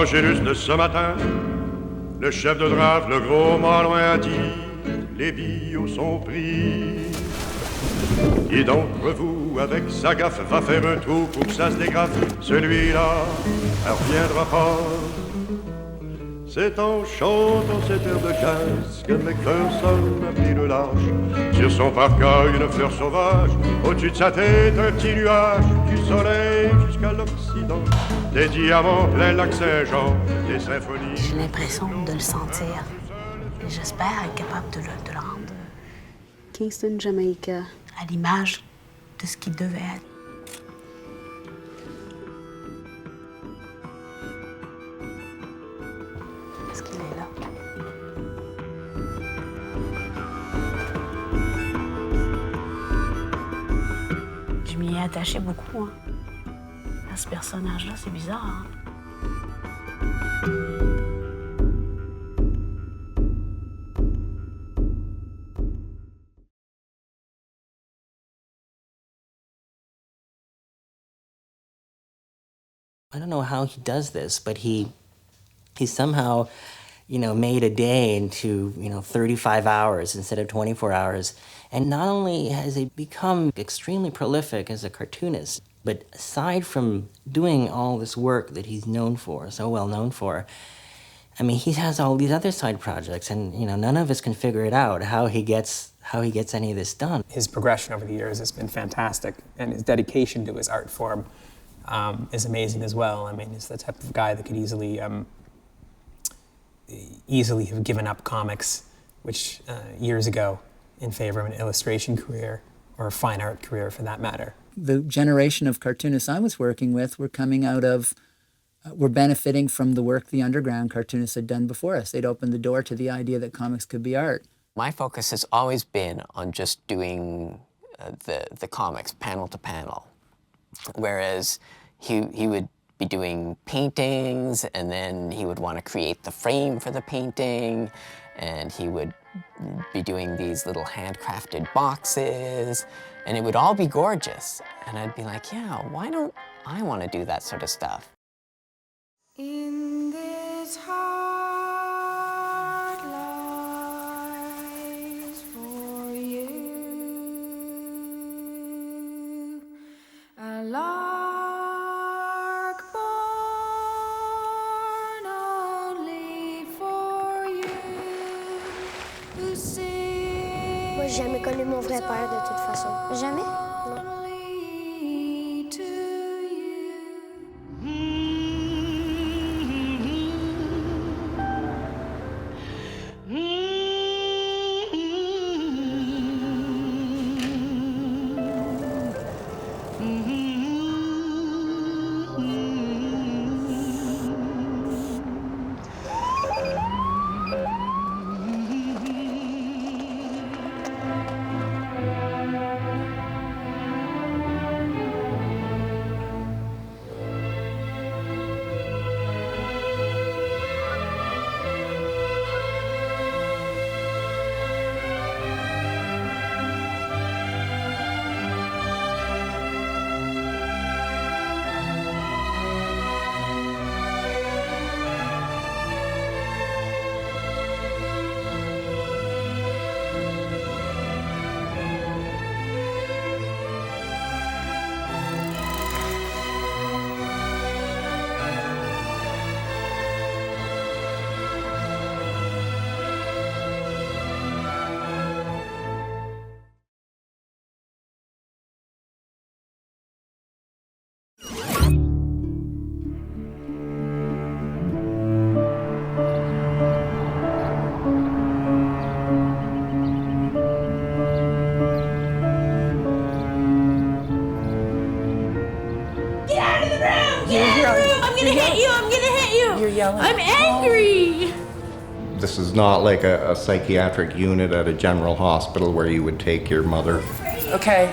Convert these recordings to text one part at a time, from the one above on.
Angélus de ce matin, le chef de draft, le gros Malouin a dit, les billots sont pris. Qui d'entre vous, avec sa gaffe, va faire un trou pour que ça se dégraffe? Celui-là, elle reviendra pas. C'est en chantant cette air de jazz que Macpherson a pris le large. Sur son parka, une fleur sauvage, au-dessus de sa tête, un petit nuage. Du soleil jusqu'à l'Occident, des diamants plein lac Saint-Jean, des symphonies. J'ai l'impression de le sentir. Et j'espère être capable de le rendre. Kingston, Jamaica. À l'image de ce qu'il devait être. Est-ce qu'il est là? Je m'y ai attachée beaucoup, hein. À ce personnage-là, c'est bizarre, hein? I don't know how he does this, but he somehow, made a day into, 35 hours instead of 24 hours. And not only has he become extremely prolific as a cartoonist, but aside from doing all this work that he's known for, so well known for, I mean, he has all these other side projects, and none of us can figure it out how he gets any of this done. His progression over the years has been fantastic, and his dedication to his art form is amazing as well. I mean, he's the type of guy that could easily have given up comics, which years ago, in favor of an illustration career or a fine art career, for that matter. The generation of cartoonists I was working with were coming out of, were benefiting from the work the underground cartoonists had done before us. They'd opened the door to the idea that comics could be art. My focus has always been on just doing the comics panel to panel, whereas he would be doing paintings, and then he would want to create the frame for the painting, and he would be doing these little handcrafted boxes, and it would all be gorgeous. And I'd be like, yeah, why don't I want to do that sort of stuff? In this heart lies for you a lark born only for you who sings. Moi, j'ai jamais connu mon vrai père de toute façon. Jamais? Non. I'm angry! This is not like a psychiatric unit at a general hospital where you would take your mother. Okay,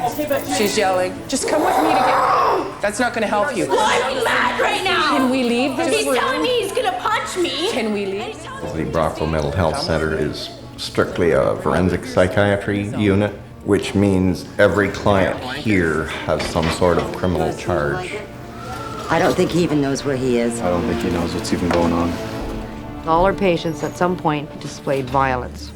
she's yelling. Just come with me to get... That's not gonna help you. Well, I'm mad right now! Can we leave this room? He's telling me he's gonna punch me! Can we leave? The Brockville Mental Health Center is strictly a forensic psychiatry unit, which means every client here has some sort of criminal charge. I don't think he even knows where he is. I don't think he knows what's even going on. All our patients at some point displayed violence.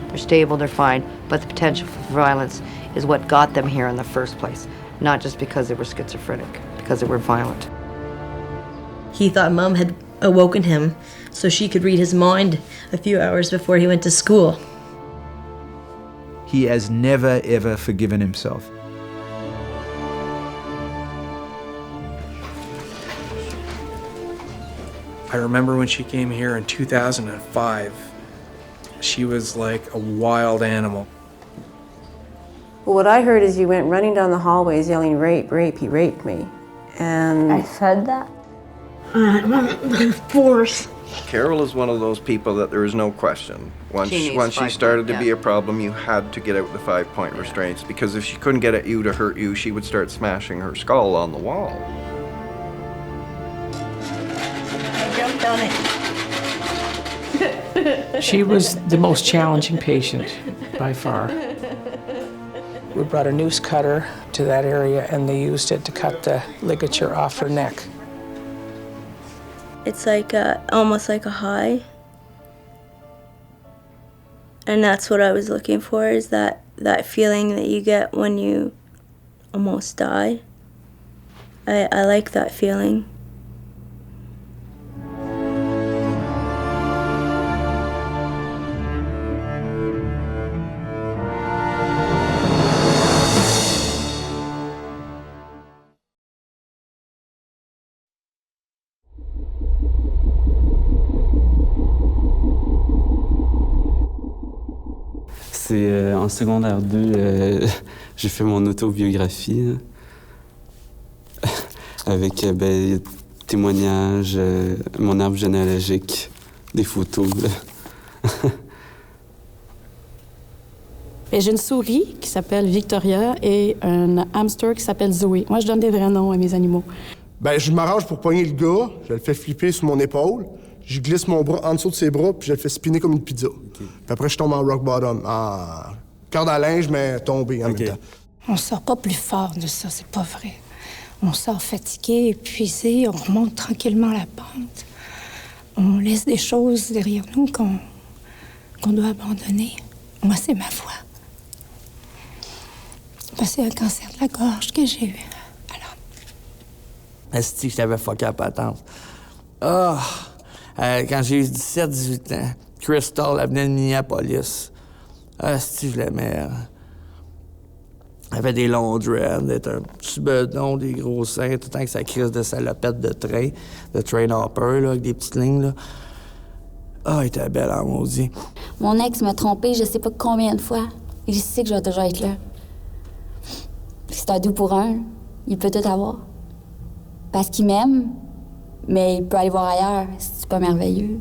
They're stable, they're fine, but the potential for violence is what got them here in the first place, not just because they were schizophrenic, because they were violent. He thought Mom had awoken him so she could read his mind a few hours before he went to school. He has never, ever forgiven himself. I remember when she came here in 2005. She was like a wild animal. Well, what I heard is you went running down the hallways yelling, rape, rape, he raped me. And I said that. Force. Carol is one of those people that there is no question. Once she started to be a problem, you had to get out the 5-point restraints, because if she couldn't get at you to hurt you, she would start smashing her skull on the wall. I jumped on it. She was the most challenging patient by far. We brought a noose cutter to that area and they used it to cut the ligature off her neck. It's like almost like a high. And that's what I was looking for, is that feeling that you get when you almost die. I like that feeling. C'est en secondaire 2, j'ai fait mon autobiographie avec témoignages, mon arbre généalogique, des photos. J'ai une souris qui s'appelle Victoria et un hamster qui s'appelle Zoé. Moi, je donne des vrais noms à mes animaux. Je m'arrange pour pogner le gars, je le fais flipper sur mon épaule, je glisse mon bras en dessous de ses bras, puis je le fais spinner comme une pizza. Puis après, je tombe en rock bottom, en corde à linge, mais tombé en même temps. On sort pas plus fort de ça, c'est pas vrai. On sort fatigué, épuisé, on remonte tranquillement la pente. On laisse des choses derrière nous qu'on doit abandonner. Moi, c'est ma voix. C'est un cancer de la gorge que j'ai eu. Asti que je t'avais fucké à patente. Quand j'ai eu 17-18 ans, Crystal, elle venait de Minneapolis. Asti, je l'aimais. Elle avait des longs dreads, elle était un petit bedon, des gros seins, tout le temps avec sa crise de salopette de train hopper, là, avec des petites lignes, là. Elle était belle en maudit. Mon ex m'a trompée je sais pas combien de fois. Et je sais que je vais toujours être là. C'est un 2 pour 1. Il peut tout avoir. Parce qu'il m'aime, mais il peut aller voir ailleurs. C'est pas merveilleux.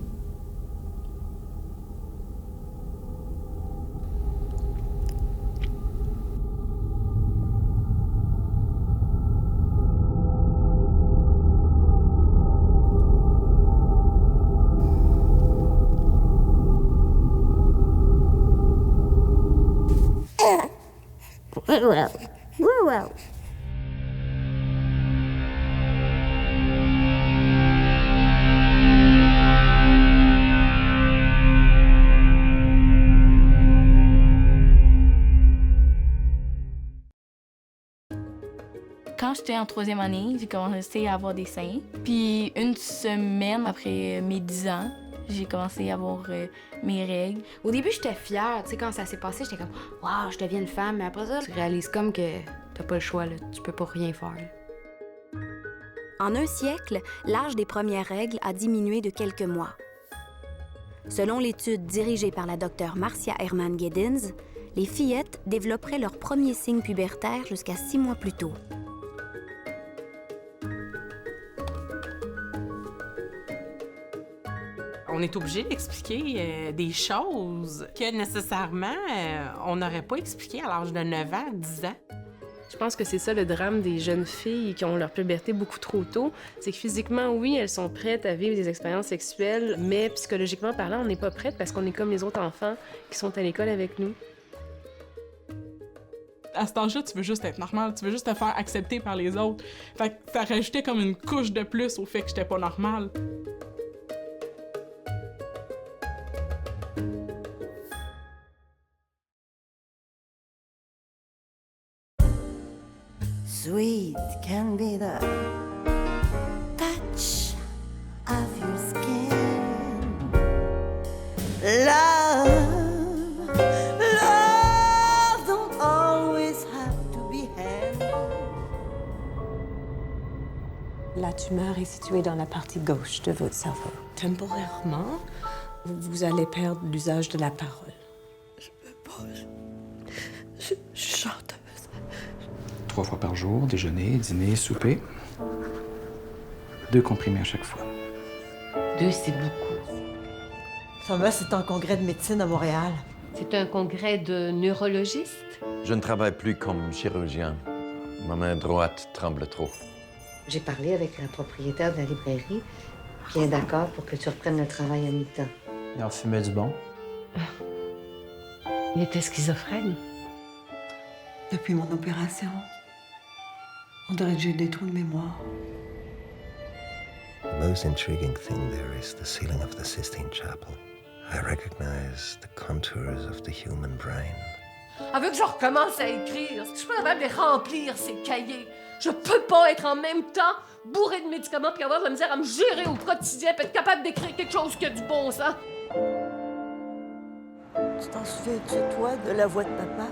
Quand j'étais en 3e année, j'ai commencé à avoir des seins. Puis une semaine après mes 10 ans, j'ai commencé à avoir mes règles. Au début, j'étais fière. Tu sais, quand ça s'est passé, j'étais comme « Wow, je deviens une femme ». Mais après ça, tu réalises comme que t'as pas le choix, là. Tu peux pas rien faire. Là. En un siècle, l'âge des premières règles a diminué de quelques mois. Selon l'étude dirigée par la docteure Marcia Herman-Giddens, les fillettes développeraient leurs premiers signes pubertaires jusqu'à 6 mois plus tôt. On est obligé d'expliquer des choses que nécessairement on n'aurait pas expliquées à l'âge de 9 ans, 10 ans. Je pense que c'est ça le drame des jeunes filles qui ont leur puberté beaucoup trop tôt. C'est que physiquement, oui, elles sont prêtes à vivre des expériences sexuelles, mais psychologiquement parlant, on n'est pas prête parce qu'on est comme les autres enfants qui sont à l'école avec nous. À cet âge-là, tu veux juste être normal, tu veux juste te faire accepter par les autres. Fait que ça rajoutait comme une couche de plus au fait que j'étais pas normale. Sweet can be the touch of your skin. Love don't always have to be handled. La tumeur est située dans la partie gauche de votre cerveau. Temporairement, vous allez perdre l'usage de la parole. Je peux pas. Je suis chanteuse. 3 fois par jour, déjeuner, dîner, souper. 2 comprimés à chaque fois. 2, c'est beaucoup. Thomas, c'est un congrès de médecine à Montréal. C'est un congrès de neurologistes? Je ne travaille plus comme chirurgien. Ma main droite tremble trop. J'ai parlé avec la propriétaire de la librairie, qui est d'accord pour que tu reprennes le travail à mi-temps. Il en fumait du bon. Il était schizophrène. Depuis mon opération, on dirait que j'ai des trous de mémoire. The most intriguing thing there is the ceiling of the Sistine Chapel. I recognize the contours of the human brain. Elle veut que je recommence à écrire. Je suis pas capable de les remplir, ces cahiers. Je peux pas être en même temps bourré de médicaments puis avoir de la misère à me gérer au quotidien puis être capable d'écrire quelque chose qui a du bon sens. Tu t'en souviens-tu, toi, de la voix de papa?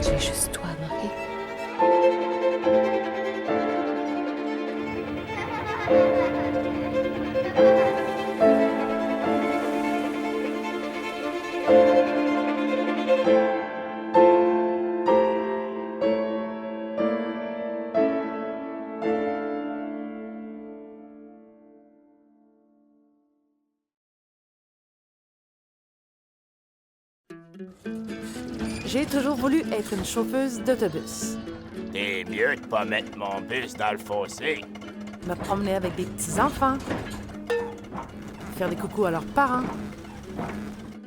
J'ai juste toi, Marie. J'ai toujours voulu être une chauffeuse d'autobus. T'es mieux de pas mettre mon bus dans le fossé. Me promener avec des petits-enfants. Faire des coucous à leurs parents.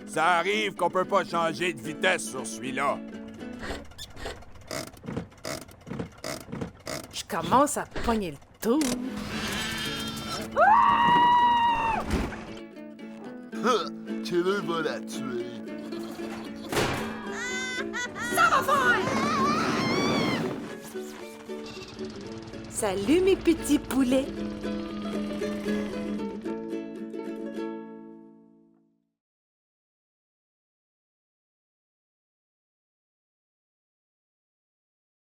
Ça arrive qu'on peut pas changer de vitesse sur celui-là. Je commence à pogner le tout. Killer va la tuer. Ça va faire! Salut mes petits poulets.